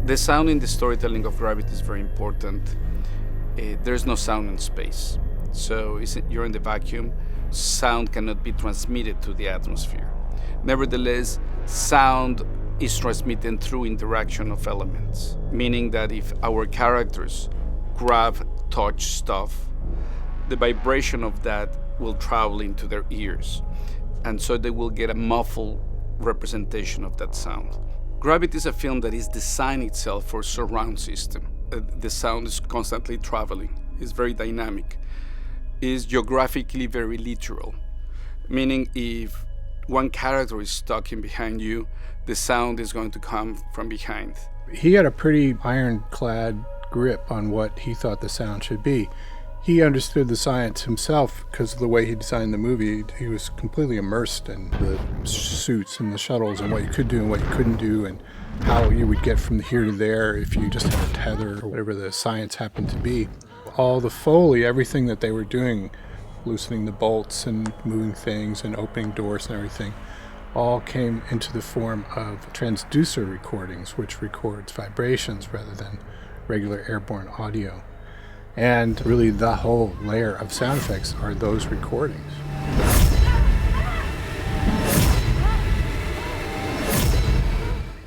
The sound in the storytelling of Gravity is very important. There's no sound in space. So you're in the vacuum, sound cannot be transmitted to the atmosphere. Nevertheless, sound is transmitted through interaction of elements, meaning that if our characters grab, touch stuff, the vibration of that will travel into their ears, and so they will get a muffled representation of that sound. Gravity is a film that is designed itself for surround system. The sound is constantly traveling. It's very dynamic. It's geographically very literal, meaning if one character is talking behind you, the sound is going to come from behind. He had a pretty ironclad grip on what he thought the sound should be. He understood the science himself because of the way he designed the movie. He was completely immersed in the suits and the shuttles and what you could do and what you couldn't do and how you would get from here to there if you just had a tether or whatever the science happened to be. All the Foley, everything that they were doing, loosening the bolts and moving things and opening doors and everything, all came into the form of transducer recordings, which records vibrations rather than regular airborne audio. And really the whole layer of sound effects are those recordings.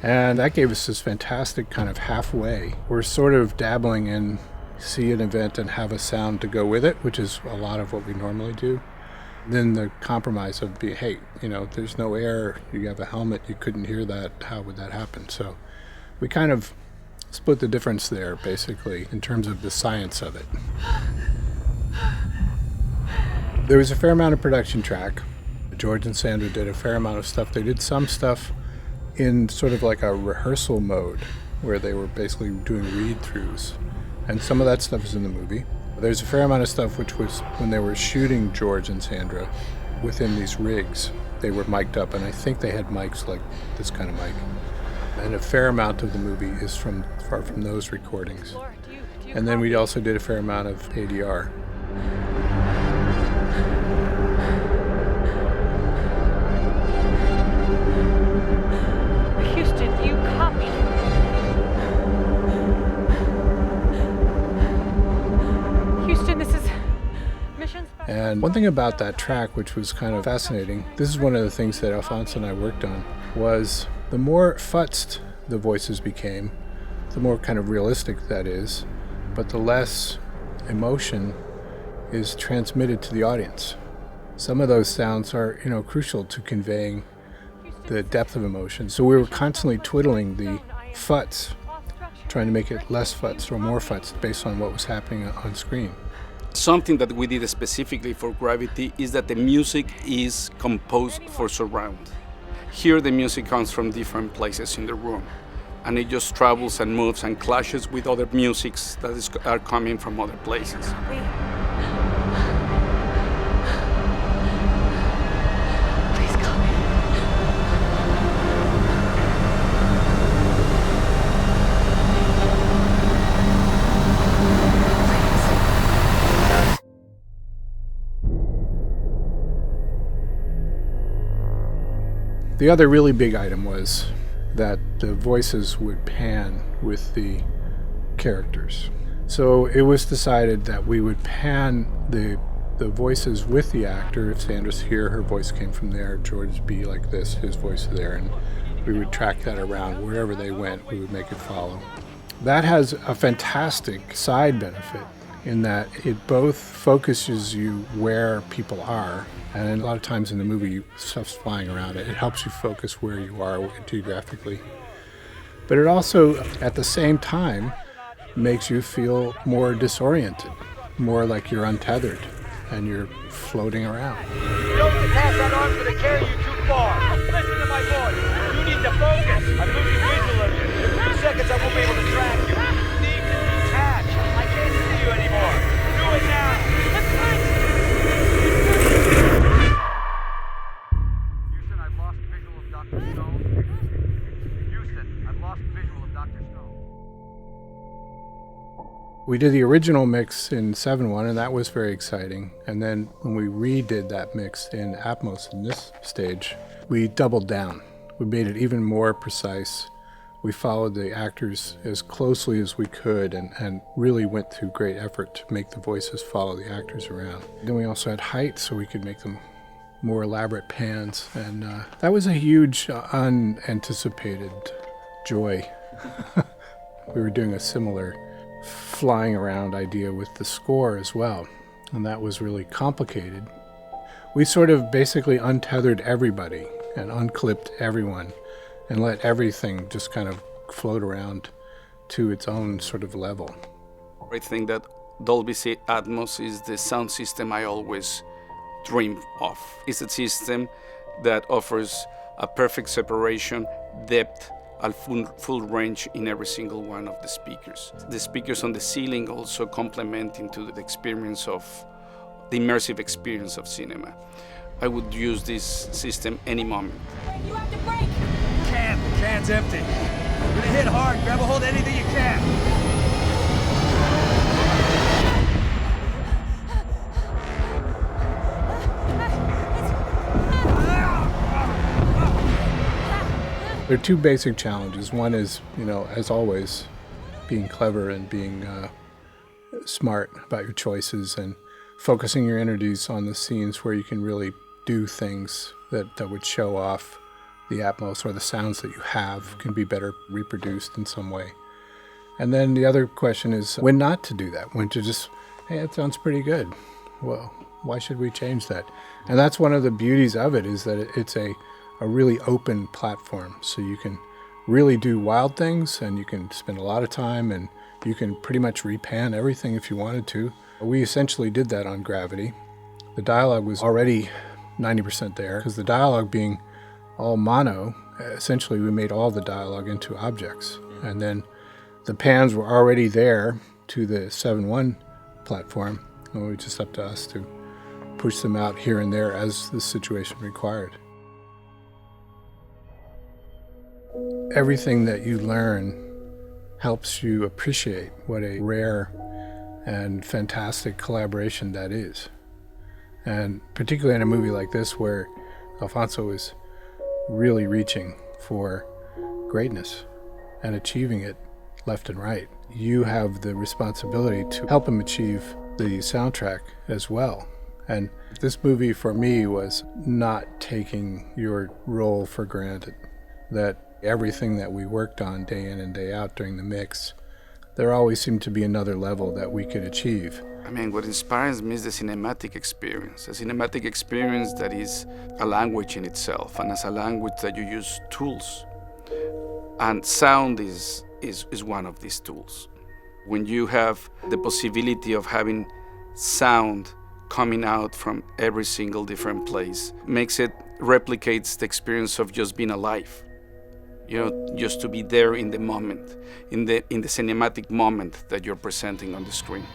And that gave us this fantastic kind of halfway. We're sort of dabbling in see an event and have a sound to go with it, which is a lot of what we normally do. Then the compromise of hey, there's no air, you have a helmet, you couldn't hear that, how would that happen? So we kind of split the difference there, basically, in terms of the science of it. There was a fair amount of production track. George and Sandra did a fair amount of stuff. They did some stuff in sort of like a rehearsal mode, where they were basically doing read-throughs. And some of that stuff is in the movie. There's a fair amount of stuff which was when they were shooting George and Sandra within these rigs. They were mic'd up, and I think they had mics like this kind of mic. And a fair amount of the movie is from those recordings. And then we also did a fair amount of ADR. Houston, do you copy? Houston, this is mission special. And one thing about that track, which was kind of fascinating, this is one of the things that Alfonso and I worked on, was the more futzed the voices became, the more kind of realistic that is, but the less emotion is transmitted to the audience. Some of those sounds are, crucial to conveying the depth of emotion. So we were constantly twiddling the futz, trying to make it less futz or more futz based on what was happening on screen. Something that we did specifically for Gravity is that the music is composed for surround. Here the music comes from different places in the room, and it just travels and moves and clashes with other musics that are coming from other places. The other really big item was that the voices would pan with the characters. So it was decided that we would pan the voices with the actor. If Sandra's here, her voice came from there. George would be like this, his voice there, and we would track that around. Wherever they went, we would make it follow. That has a fantastic side benefit in that it both focuses you where people are, and a lot of times in the movie stuff's flying around it. It helps you focus where you are geographically. But it also, at the same time, makes you feel more disoriented, more like you're untethered and you're floating around. Don't detach that arm's gonna carry you too far. Listen to my voice. You need to focus. I'm losing visual of you. In 2 seconds I won't be able to track you. You need to detach. I can't see you anymore. Do it now. Houston, I've lost visual of Dr. Stone. Houston, I've lost visual of Dr. Stone. We did the original mix in 7.1, and that was very exciting. And then when we redid that mix in Atmos in this stage, we doubled down. We made it even more precise. We followed the actors as closely as we could and really went through great effort to make the voices follow the actors around. Then we also had height so we could make them more elaborate pans, and that was a huge unanticipated joy. We were doing a similar flying around idea with the score as well, and that was really complicated. We sort of basically untethered everybody and unclipped everyone and let everything just kind of float around to its own sort of level. I think that Dolby Atmos is the sound system I always dream of. It's a system that offers a perfect separation, depth, a full range in every single one of the speakers. The speakers on the ceiling also complement into the experience of the immersive experience of cinema. I would use this system any moment. You have to brake! Can's empty. We're gonna hit hard. Grab a hold of anything you can. There are two basic challenges. One is, as always, being clever and being smart about your choices and focusing your energies on the scenes where you can really do things that would show off the atmos, or the sounds that you have can be better reproduced in some way. And then the other question is when not to do that, when to just, hey, it sounds pretty good. Well, why should we change that? And that's one of the beauties of it, is that it's a really open platform. So you can really do wild things, and you can spend a lot of time, and you can pretty much repan everything if you wanted to. We essentially did that on Gravity. The dialogue was already 90% there, because the dialogue being all mono, essentially we made all the dialogue into objects. And then the pans were already there to the 7.1 platform, and it was just up to us to push them out here and there as the situation required. Everything that you learn helps you appreciate what a rare and fantastic collaboration that is. And particularly in a movie like this, where Alfonso is really reaching for greatness and achieving it left and right, you have the responsibility to help him achieve the soundtrack as well. And this movie for me was not taking your role for granted, that everything that we worked on day in and day out during the mix, there always seemed to be another level that we could achieve. I mean, what inspires me is the cinematic experience. A cinematic experience that is a language in itself, and as a language that you use tools. And sound is one of these tools. When you have the possibility of having sound coming out from every single different place, replicates the experience of just being alive. Just to be there in the moment, in the cinematic moment that you're presenting on the screen.